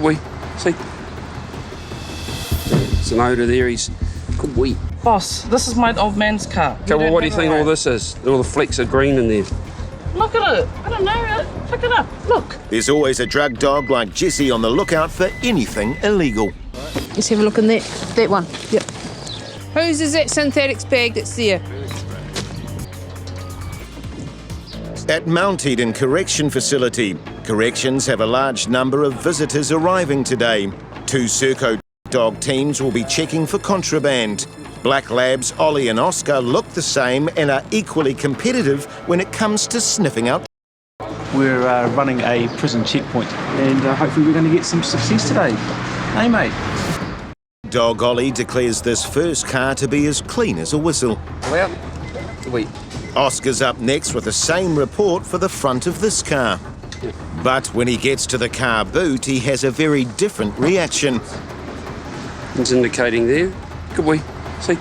boy. See? There's an odour there. He's good boy. Boss, this is my old man's car. Okay, well, what do you think all this is? All the flecks of green in there. Look at it. I don't know. Pick it up. Look. There's always a drug dog like Jesse on the lookout for anything illegal. Let's have a look in that one. Yep. Whose is that synthetics bag that's there? At Mount Eden Correction Facility, corrections have a large number of visitors arriving today. 2 Serco dog teams will be checking for contraband. Black Labs Ollie and Oscar look the same and are equally competitive when it comes to sniffing out. We're running a prison checkpoint and hopefully we're going to get some success today. Hey, mate. Dog Ollie declares this first car to be as clean as a whistle. Out. Wait. Oscar's up next with the same report for the front of this car. But when he gets to the car boot, he has a very different reaction. It's indicating there. Good boy. See?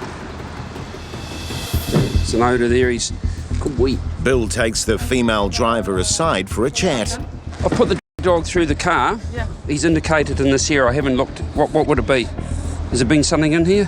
There's an odour there. He's good boy. Bill takes the female driver aside for a chat. I've put the dog through the car. Yeah. He's indicated in this here. I haven't looked. What would it be? Has there been something in here?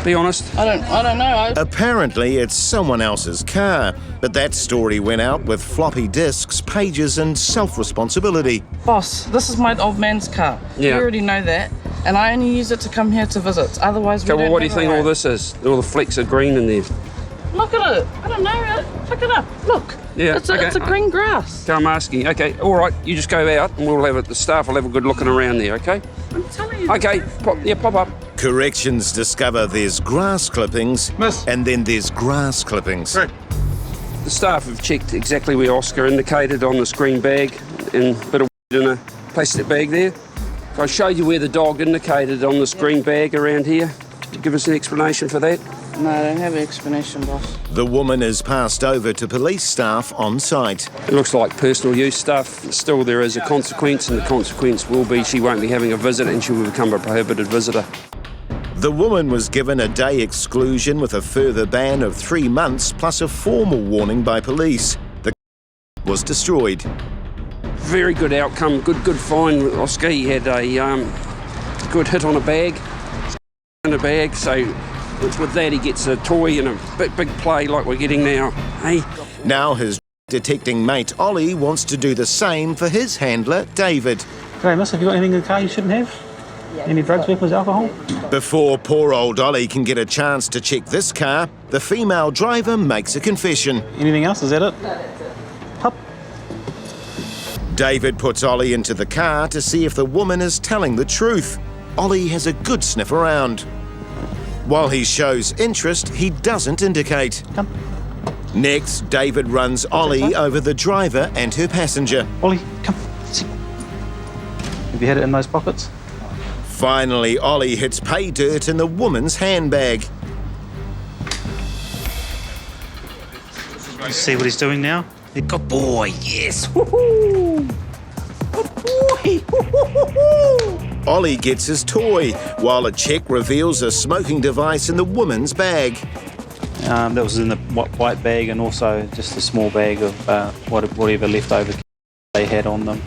Be honest. I don't know. Apparently, it's someone else's car, but that story went out with floppy disks, pages, and self-responsibility. Boss, this is my old man's car. Yeah. You already know that. And I only use it to come here to visit. Otherwise, we Okay, well, don't what do you have a think all right. this is? All the flecks of green in there. Look at it. I don't know. Pick it up. Look. Yeah, It's okay. a green grass. So I'm asking. Okay, all right. You just go out, and we'll have it. The staff will have a good looking around there. Okay. I'm telling you. Okay. Pop up. Corrections discover there's grass clippings, Miss. and then there's grass clippings. Right. The staff have checked exactly where Oscar indicated on this green bag and a bit of in a plastic bag there. I showed you where the dog indicated on this green bag around here. Could you give us an explanation for that? No, I don't have an explanation, boss. The woman is passed over to police staff on site. It looks like personal use stuff. Still, there is a consequence, and the consequence will be she won't be having a visit and she will become a prohibited visitor. The woman was given a day exclusion with a further ban of 3 months plus a formal warning by police. The was destroyed. Very good outcome, good fine. Oscar, he had a good hit on a bag, so with that he gets a toy and a big play like we're getting now. Hey. Now his detecting mate Ollie wants to do the same for his handler David. G'day, miss, have you got anything in the car you shouldn't have? Any drugs, weapons, alcohol? Before poor old Ollie can get a chance to check this car, the female driver makes a confession. Anything else? Is that it? Hup. David puts Ollie into the car to see if the woman is telling the truth. Ollie has a good sniff around. While he shows interest, he doesn't indicate. Come. Next, David runs Ollie over the driver and her passenger. Ollie, come. Sit. Have you had it in those pockets? Finally, Ollie hits pay dirt in the woman's handbag. Let's see what he's doing now. Good boy, yes. Woo-hoo. Good boy. Woo-hoo-hoo. Ollie gets his toy, while a check reveals a smoking device in the woman's bag. That was in the white bag and also just a small bag of whatever leftover they had on them.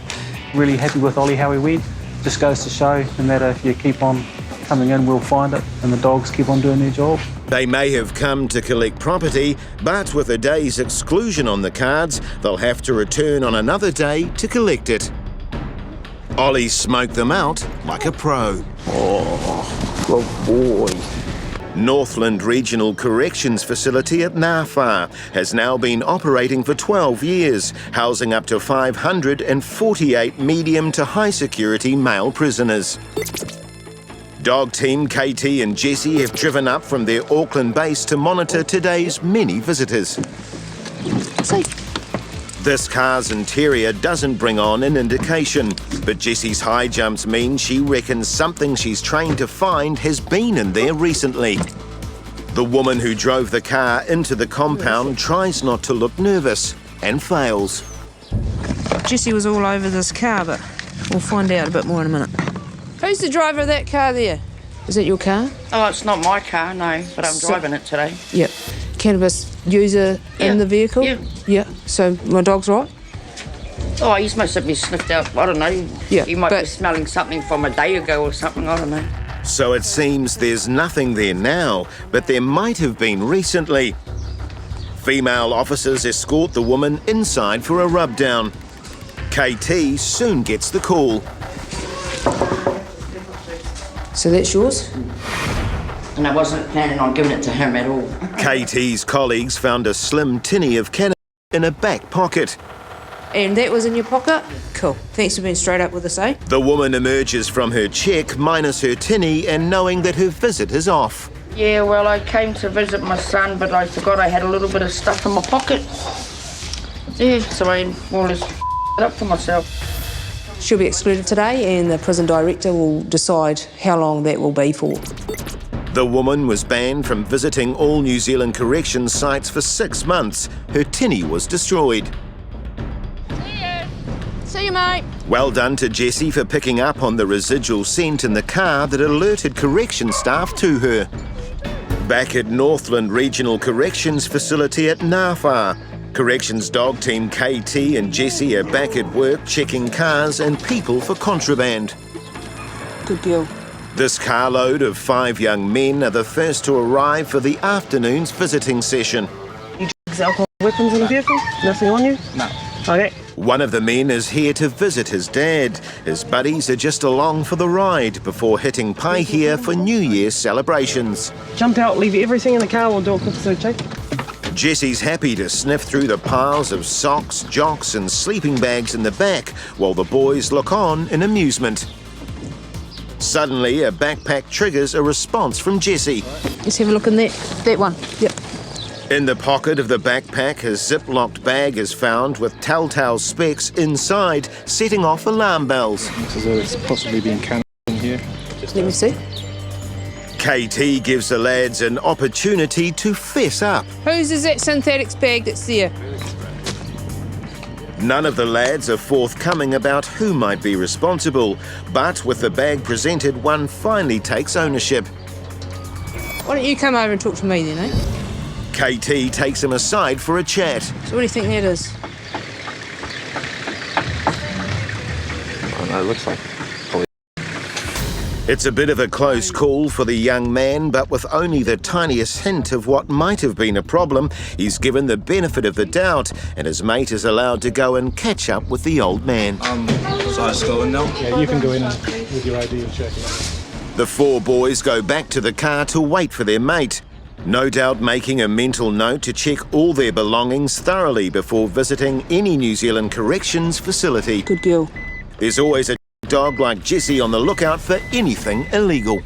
Really happy with Ollie how he went. Just goes to show, no matter if you keep on coming in, we'll find it, and the dogs keep on doing their job. They may have come to collect property, but with a day's exclusion on the cards, they'll have to return on another day to collect it. Ollie smoked them out like a pro. Oh, good boy. Northland Regional Corrections Facility at Nafar has now been operating for 12 years, housing up to 548 medium to high security male prisoners. Dog team KT and Jesse have driven up from their Auckland base to monitor today's many visitors. This car's interior doesn't bring on an indication, but Jessie's high jumps mean she reckons something she's trained to find has been in there recently. The woman who drove the car into the compound tries not to look nervous and fails. Jessie was all over this car, but we'll find out a bit more in a minute. Who's the driver of that car there? Is that your car? Oh, it's not my car, no, but I'm driving it today. Yep. Cannabis user in the vehicle? Yeah. Yeah. So my dog's right? Oh, he must have been sniffed out. I don't know. Yeah, He might be but- smelling something from a day ago or something. I don't know. So it seems there's nothing there now, but there might have been recently. Female officers escort the woman inside for a rub-down. KT soon gets the call. So that's yours? And I wasn't planning on giving it to him at all. KT's colleagues found a slim tinny of cannabis in a back pocket. And that was in your pocket? Cool. Thanks for being straight up with us, eh? The woman emerges from her check minus her tinny and knowing that her visit is off. Yeah, well, I came to visit my son, but I forgot I had a little bit of stuff in my pocket. Yeah, so I more or less it up for myself. She'll be excluded today, and the prison director will decide how long that will be for. The woman was banned from visiting all New Zealand corrections sites for 6 months. Her tinny was destroyed. See you, mate. Well done to Jessie for picking up on the residual scent in the car that alerted correction staff to her. Back at Northland Regional Corrections Facility at Ngāwhā, Corrections dog team KT and Jessie are back at work checking cars and people for contraband. Good girl. This carload of 5 young men are the first to arrive for the afternoon's visiting session. Alcohol, weapons in the vehicle? Nothing on you? No. Okay. One of the men is here to visit his dad. His buddies are just along for the ride before hitting Paihia for New Year's celebrations. Jump out, leave everything in the car, we'll do a quick search, check. Jessie's happy to sniff through the piles of socks, jocks and sleeping bags in the back while the boys look on in amusement. Suddenly, a backpack triggers a response from Jessie. Let's have a look in that one. Yep. In the pocket of the backpack, a zip-locked bag is found with telltale specks inside, setting off alarm bells. So it's possibly been cannabis in here. Let me see. KT gives the lads an opportunity to fess up. Whose is that synthetics bag that's there? None of the lads are forthcoming about who might be responsible, but with the bag presented, one finally takes ownership. Why don't you come over and talk to me then, eh? KT takes him aside for a chat. So what do you think that is? I don't know, it looks like probably. It's a bit of a close call for the young man, but with only the tiniest hint of what might have been a problem, he's given the benefit of the doubt, and his mate is allowed to go and catch up with the old man. So I just go in now? Yeah, you can go in with your ID and check it out. The 4 boys go back to the car to wait for their mate, no doubt making a mental note to check all their belongings thoroughly before visiting any New Zealand corrections facility. Good girl. There's always a dog like Jessie on the lookout for anything illegal.